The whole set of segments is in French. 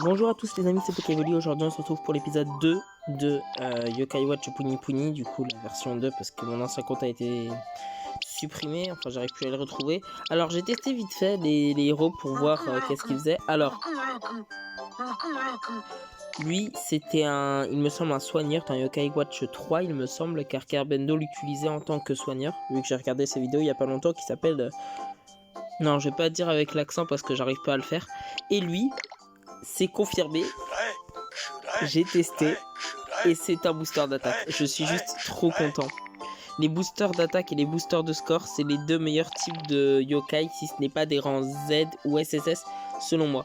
Bonjour à tous les amis, c'est Pokevoli. Aujourd'hui on se retrouve pour l'épisode 2 de Yokai Watch Puni Puni, du coup la version 2 parce que mon ancien compte a été supprimé, enfin j'arrive plus à le retrouver. Alors j'ai testé vite fait les héros pour voir qu'est-ce qu'il faisait. Alors, lui c'était il me semble un soigneur dans Yokai Watch 3 il me semble, car Kerbendo l'utilisait en tant que soigneur, vu que j'ai regardé ses vidéos il y a pas longtemps, qui s'appelle... Non, je vais pas dire avec l'accent parce que j'arrive pas à le faire. Et lui... c'est confirmé, j'ai testé et c'est un booster d'attaque. Je suis juste trop content. Les boosters d'attaque et les boosters de score, c'est les deux meilleurs types de yokai, si ce n'est pas des rangs Z ou SSS, selon moi.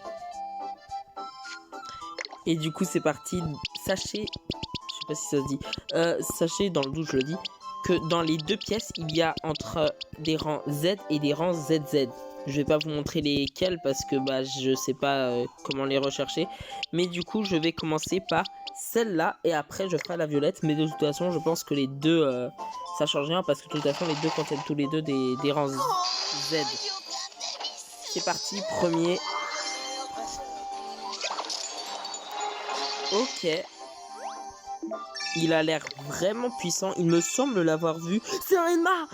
Et du coup c'est parti. Sachez, je sais pas si ça se dit, sachez dans le doute je le dis, que dans les deux pièces il y a entre des rangs Z et des rangs ZZ. Je vais pas vous montrer lesquels parce que bah je sais pas comment les rechercher. Mais du coup je vais commencer par celle-là et après je ferai la violette. Mais de toute façon je pense que les deux ça change rien parce que de toute façon les deux contiennent tous les deux des rangs Z. C'est parti, premier. Ok. Il a l'air vraiment puissant. Il me semble l'avoir vu. C'est un Enma.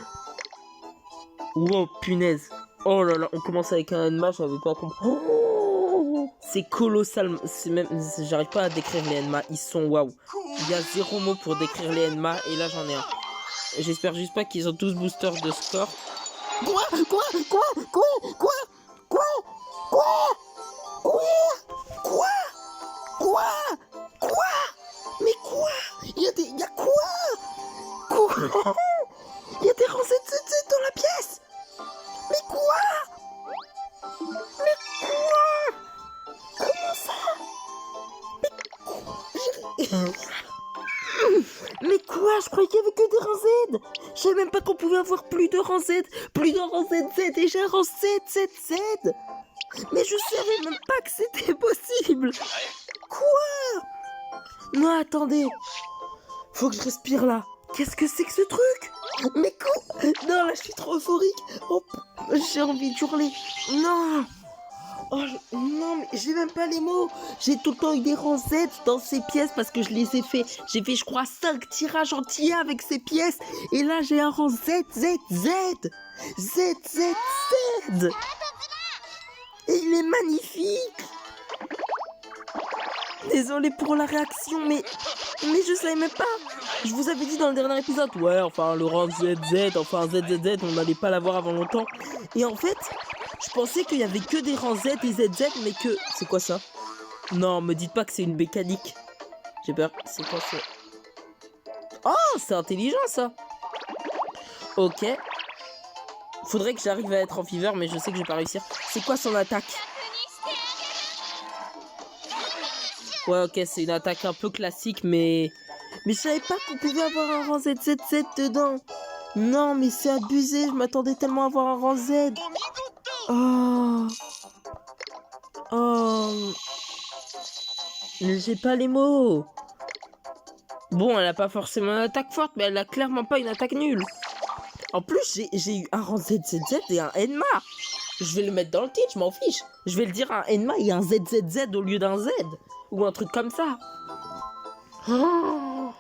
Wow, punaise. Oh là là, on commence avec un Enma, j'avais pas compris. Oh, c'est colossal. C'est même, j'arrive pas à décrire les Enma. Ils sont waouh. Il y a zéro mot pour décrire les Enma et là j'en ai un. J'espère juste pas qu'ils ont tous boosters de score. Quoi Mais quoi? Il y a quoi? Il y a des rangs ZZZ dans la pièce. Mais quoi? Comment ça? Mais quoi? Je croyais qu'il y avait que des rangs Z. Je savais même pas qu'on pouvait avoir plus de rangs Z. Plus de rangs ZZ, déjà rangs ZZZ. Mais je savais même pas que c'était possible. Quoi? Non, attendez. Faut que je respire là. Qu'est-ce que c'est que ce truc? Mais quoi? Non, là, je suis trop euphorique. Oh, j'ai envie de hurler. Non. Oh, non, mais j'ai même pas les mots. J'ai tout le temps eu des rangs Z dans ces pièces parce que je les ai fait. J'ai fait, je crois, 5 tirages entiers avec ces pièces. Et là, j'ai un rang ZZZ. ZZZ. Et il est magnifique. Désolé pour la réaction, mais je savais même pas. Je vous avais dit dans le dernier épisode, ouais, enfin le rang ZZ, enfin ZZZ, on n'allait pas l'avoir avant longtemps. Et en fait, je pensais qu'il y avait que des rangs Z et ZZ, mais que... C'est quoi ça? Non, me dites pas que c'est une mécanique. J'ai peur, c'est quoi ça? Oh, c'est intelligent ça. Ok. Faudrait que j'arrive à être en fever, mais je sais que je vais pas réussir. C'est quoi son attaque? Ouais, ok, c'est une attaque un peu classique, mais je savais pas qu'on pouvait avoir un rang ZZZ dedans. Non, mais c'est abusé, je m'attendais tellement à avoir un rang Z. Oh. Oh. Mais j'ai pas les mots. Bon, elle a pas forcément une attaque forte, mais elle a clairement pas une attaque nulle. En plus, j'ai eu un rang ZZZ et un Enma. Je vais le mettre dans le titre, je m'en fiche. Je vais le dire un Enma et un ZZZ au lieu d'un Z. Ou un truc comme ça. Oh,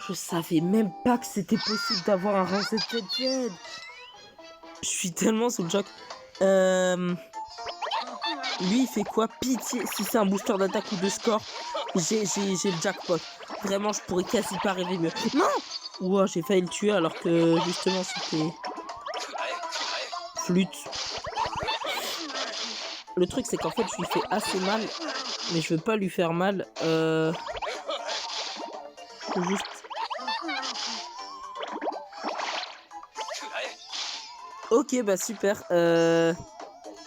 je savais même pas que c'était possible d'avoir un rang ZZZ. Je suis tellement sous le choc. Lui, il fait quoi? Pitié, si c'est un booster d'attaque ou de score, j'ai le jackpot. Vraiment, je pourrais quasi pas rêver mieux. Non! Ouah, j'ai failli le tuer alors que justement c'était... Flûte. Le truc, c'est qu'en fait, je lui fais assez mal. Mais je veux pas lui faire mal. Juste... Ok, bah super.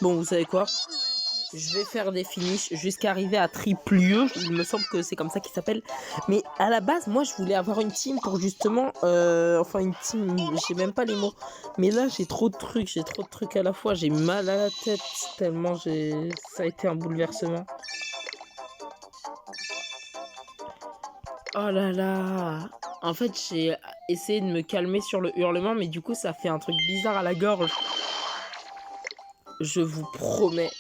Bon, vous savez quoi? Je vais faire des finishes jusqu'à arriver à triple. Il me semble que c'est comme ça qu'il s'appelle. Mais à la base, moi, je voulais avoir une team pour justement... enfin, une team... J'ai même pas les mots. Mais là, j'ai trop de trucs. J'ai trop de trucs à la fois. J'ai mal à la tête. Tellement j'ai... Ça a été un bouleversement. Oh là là. En fait, j'ai essayé de me calmer sur le hurlement. Mais du coup, ça fait un truc bizarre à la gorge. Je vous promets...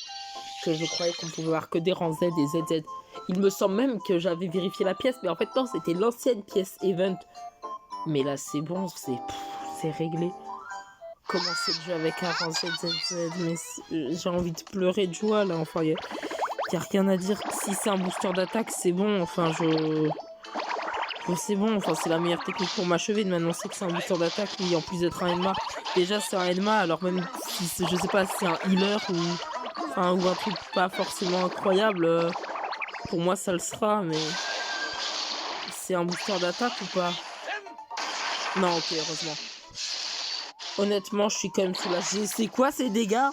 que je croyais qu'on pouvait avoir que des rangs Z et ZZ. Il me semble même que j'avais vérifié la pièce, mais en fait non, c'était l'ancienne pièce Event. Mais là c'est bon, c'est réglé. Commencer le jeu avec un rang ZZZ, mais j'ai envie de pleurer de joie là, enfin y a rien à dire. Si c'est un booster d'attaque, c'est bon, enfin c'est bon, enfin c'est la meilleure technique pour m'achever de m'annoncer que c'est un booster d'attaque, oui, en plus d'être un Enma. Déjà c'est un Enma, alors même si je sais pas si c'est un healer ou un truc pas forcément incroyable, pour moi ça le sera, mais c'est un booster d'attaque ou pas? Non, ok, heureusement. Honnêtement, je suis quand même soulagé. C'est quoi ces dégâts?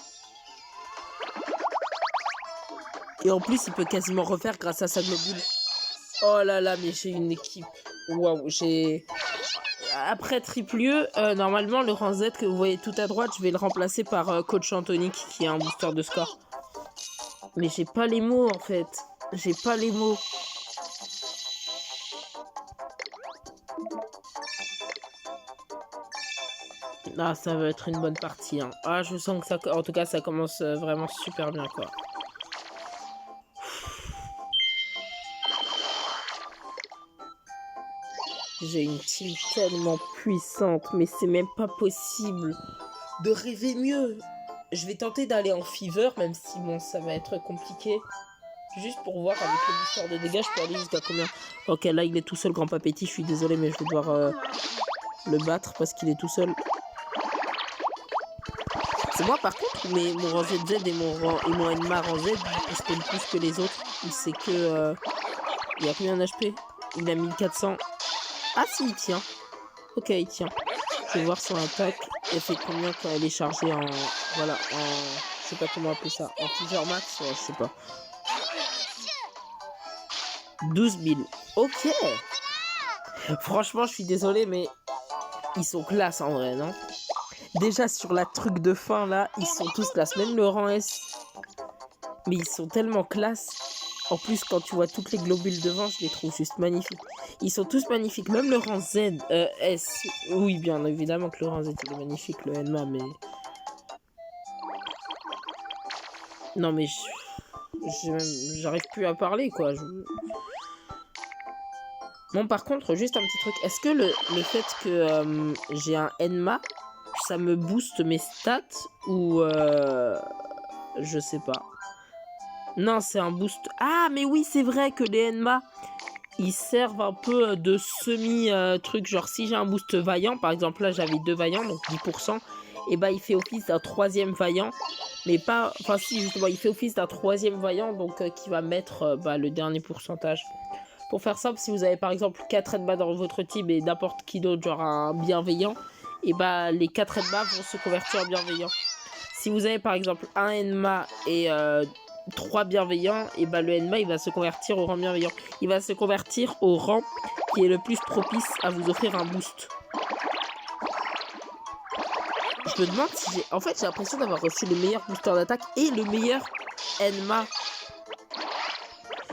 Et en plus, il peut quasiment refaire grâce à sa globule. Oh là là, mais j'ai une équipe. Waouh, j'ai... Après Triple normalement, le rang Z que vous voyez tout à droite, je vais le remplacer par Coach Anthony, qui est un booster de score. Mais j'ai pas les mots, en fait. J'ai pas les mots. Ah, ça va être une bonne partie. Hein. Ah, je sens que ça... En tout cas, ça commence vraiment super bien, quoi. J'ai une team tellement puissante, mais c'est même pas possible de rêver mieux. Je vais tenter d'aller en Fever, même si, bon, ça va être compliqué. Juste pour voir avec le booster de dégâts, je peux aller jusqu'à combien. Ok, là, il est tout seul, Grand Papéti. Je suis désolé, mais je vais devoir le battre parce qu'il est tout seul. C'est moi par contre, mais mon rang ZZ et mon Enma rang Z, il spawn plus que les autres. Il sait que... il a combien d'HP? Il a 1400. Ah si, il tient. Ok, il tient. Je vais voir son attaque. Elle fait combien quand elle est chargée en... Voilà, en... Je sais pas comment appeler ça. En teaser max, ouais, je sais pas. 12 000. Ok. Franchement, je suis désolé, mais... Ils sont classe en vrai, non? Déjà sur la truc de fin là, ils sont tous classe, même le rang S. Mais ils sont tellement classe. En plus, quand tu vois toutes les globules devant, je les trouve juste magnifiques. Ils sont tous magnifiques, même le rang Z, S. Oui, bien évidemment que le rang Z il est magnifique, le Enma, mais... Non mais j'arrive plus à parler quoi. Bon par contre, juste un petit truc. Est-ce que le fait que j'ai un Enma, ça me booste mes stats ou je sais pas. Non, c'est un boost. Ah, mais oui, c'est vrai que les Enma, ils servent un peu de semi-truc. Genre, si j'ai un boost vaillant, par exemple, là, j'avais 2 vaillants, donc 10%, et bah, il fait office d'un 3e vaillant. Mais pas... Enfin, si, justement, il fait office d'un 3e vaillant, donc qui va mettre le dernier pourcentage. Pour faire simple, si vous avez, par exemple, 4 Enma dans votre team et n'importe qui d'autre, genre un bienveillant, et bah, les 4 Enma vont se convertir en bienveillant. Si vous avez, par exemple, un Enma et... 3 bienveillants, et bah le Enma il va se convertir au rang bienveillant. Il va se convertir au rang qui est le plus propice à vous offrir un boost. Je me demande si j'ai... En fait j'ai l'impression d'avoir reçu le meilleur booster d'attaque et le meilleur Enma.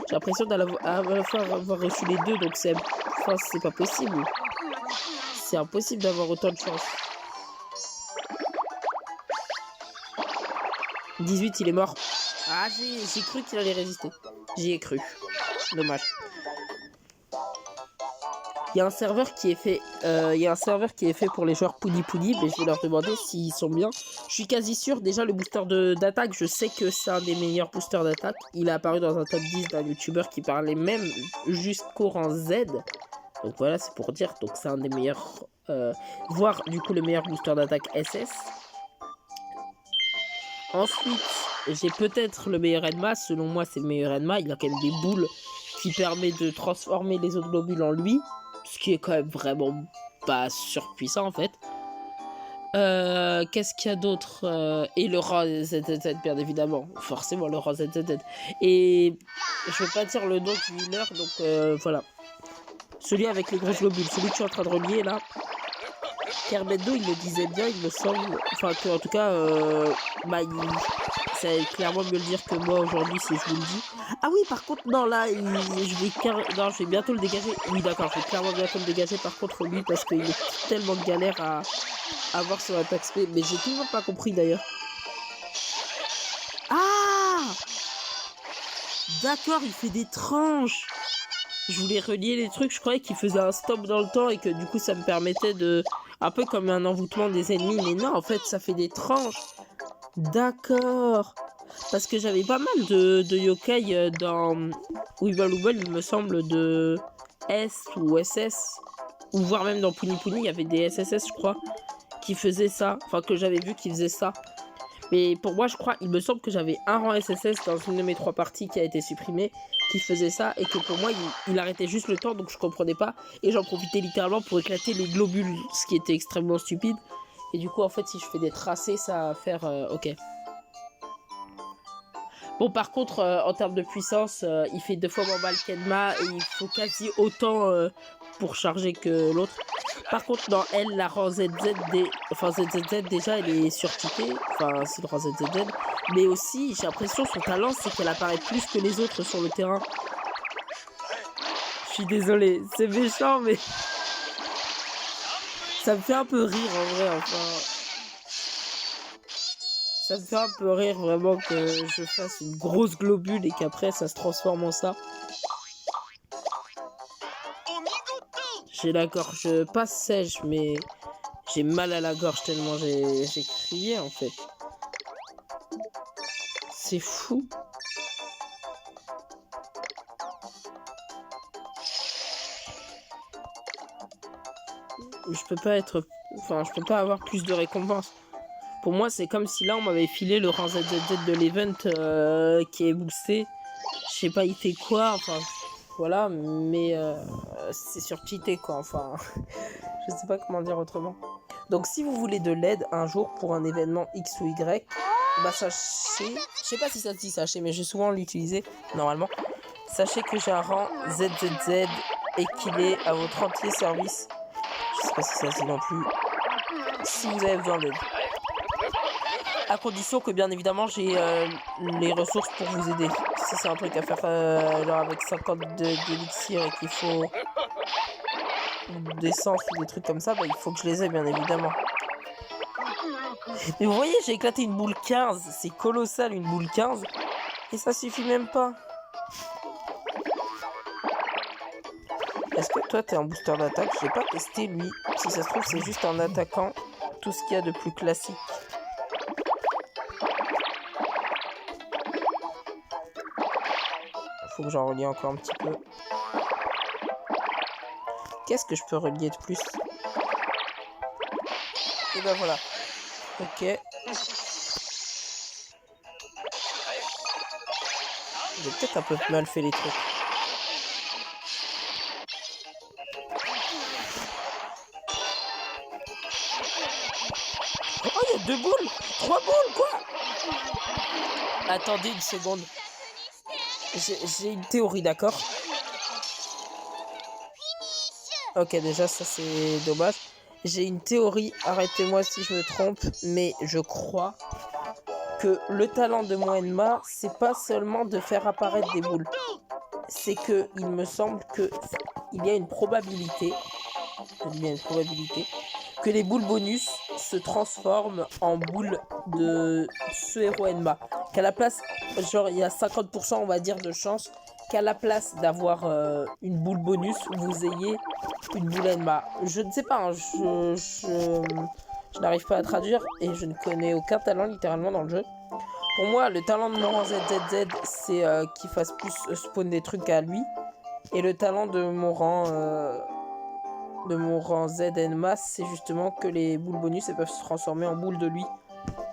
J'ai l'impression d'avoir reçu les deux, donc c'est... Enfin, c'est pas possible. C'est impossible d'avoir autant de chance. 18 il est mort. Ah, j'ai cru qu'il allait résister. J'y ai cru. Dommage. Il y a un serveur qui est fait, pour les joueurs Poudi Poudi, mais je vais leur demander s'ils sont bien. Je suis quasi sûr. Déjà le booster d'attaque, je sais que c'est un des meilleurs boosters d'attaque. Il est apparu dans un top 10 d'un youtubeur qui parlait même jusqu'au rang Z. Donc voilà, c'est pour dire. Donc c'est un des meilleurs, voire du coup le meilleur booster d'attaque SS. Ensuite, j'ai peut-être le meilleur Enma. Selon moi, c'est le meilleur Enma. Il a quand même des boules qui permettent de transformer les autres globules en lui. Ce qui est quand même vraiment pas surpuissant, en fait. Qu'est-ce qu'il y a d'autre? Et le rang ZZZ, bien évidemment. Forcément, le rang ZZZ. Et je vais pas dire le nom du healer, donc voilà. Celui avec les grosses globules. Celui que je suis en train de relier, là. Kerbendo, il le disait bien, il me semble. Enfin, que, en tout cas, ça va clairement mieux le dire que moi aujourd'hui, si je vous le dis. Ah oui, par contre, non, là, je vais bientôt le dégager. Oui, d'accord, je vais clairement bientôt le dégager, par contre, lui, parce qu'il est tellement de galère à avoir son attaque spé. Mais j'ai toujours pas compris, d'ailleurs. Ah! d'accord, il fait des tranches. Je voulais relier les trucs, je croyais qu'il faisait un stop dans le temps et que du coup ça me permettait de... Un peu comme un envoûtement des ennemis, mais non, en fait ça fait des tranches. D'accord. Parce que j'avais pas mal de yokai dans Weevil Wobble, il me semble, de S ou SS, ou voire même dans Puni Puni, il y avait des SSS, je crois, qui faisaient ça. Enfin, que j'avais vu qu'ils faisaient ça. Mais pour moi, je crois, il me semble que j'avais un rang SSS dans une de mes 3 parties qui a été supprimée, qui faisait ça, et que pour moi, il arrêtait juste le temps, donc je comprenais pas. Et j'en profitais littéralement pour éclater les globules, ce qui était extrêmement stupide. Et du coup, en fait, si je fais des tracés, ça va faire... ok. Bon, par contre, en termes de puissance, il fait 2 fois moins mal qu'Enma, et il faut quasi autant pour charger que l'autre. Par contre, dans elle, la rang ZZZ, déjà, elle est surtypée. Enfin, c'est le rang ZZZ. Mais aussi, j'ai l'impression, son talent, c'est qu'elle apparaît plus que les autres sur le terrain. Je suis désolée, c'est méchant, mais... ça me fait un peu rire, en vrai, enfin... Ça me fait un peu rire, vraiment, que je fasse une grosse globule et qu'après, ça se transforme en ça. J'ai la gorge pas sèche, mais j'ai mal à la gorge tellement j'ai crié en fait. C'est fou. Je peux pas être... Enfin, je peux pas avoir plus de récompenses. Pour moi, c'est comme si là, on m'avait filé le rang ZZZ de l'event qui est boosté. Je sais pas, il fait quoi, enfin... Voilà, mais c'est surcheaté quoi, enfin, je sais pas comment dire autrement. Donc si vous voulez de l'aide un jour pour un événement X ou Y, bah sachez, je sais pas si ça se dit sachez, mais j'ai souvent l'utilisé normalement. Sachez que j'ai un rang ZZZ et qu'il est à votre entier service. Je sais pas si ça se dit non plus. Si vous avez besoin d'aide. À condition que bien évidemment j'ai les ressources pour vous aider. Si c'est un truc à faire genre avec 50 d'élixir et qu'il faut d'essence ou des trucs comme ça, bah, il faut que je les ai bien évidemment. Mais vous voyez, j'ai éclaté une boule 15, c'est colossal une boule 15, et ça suffit même pas. Est-ce que toi t'es un booster d'attaque? J'ai pas testé lui, si ça se trouve c'est juste un attaquant, tout ce qu'il y a de plus classique. Faut que j'en relie encore un petit peu. Qu'est-ce que je peux relier de plus? Et ben voilà. Ok. J'ai peut-être un peu mal fait les trucs. Oh, il y a 2 boules! 3 boules, quoi! Attendez une seconde. J'ai une théorie, d'accord? Ok, déjà, ça c'est dommage. J'ai une théorie, arrêtez-moi si je me trompe, mais je crois que le talent de Moenma, c'est pas seulement de faire apparaître des boules. C'est que, il me semble que il y a une probabilité que les boules bonus se transforment en boules de ce héros Enma. Qu'à la place, genre il y a 50% on va dire de chance qu'à la place d'avoir une boule bonus, vous ayez une boule Enma. Je ne sais pas, hein, je n'arrive pas à traduire et je ne connais aucun talent littéralement dans le jeu. Pour moi, le talent de mon rang ZZZ, c'est qu'il fasse plus spawn des trucs à lui. Et le talent de mon rang ZNMA, c'est justement que les boules bonus elles peuvent se transformer en boules de lui.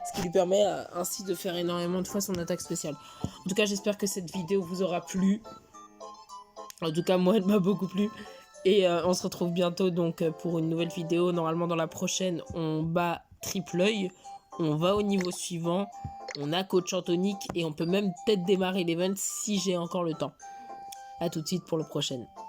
Ce qui lui permet ainsi de faire énormément de fois son attaque spéciale. En tout cas, j'espère que cette vidéo vous aura plu. En tout cas, moi, elle m'a beaucoup plu. Et on se retrouve bientôt donc pour une nouvelle vidéo. Normalement, dans la prochaine, on bat triple œil. On va au niveau suivant. On a coach Antonique et on peut même peut-être démarrer l'event si j'ai encore le temps. A tout de suite pour le prochain.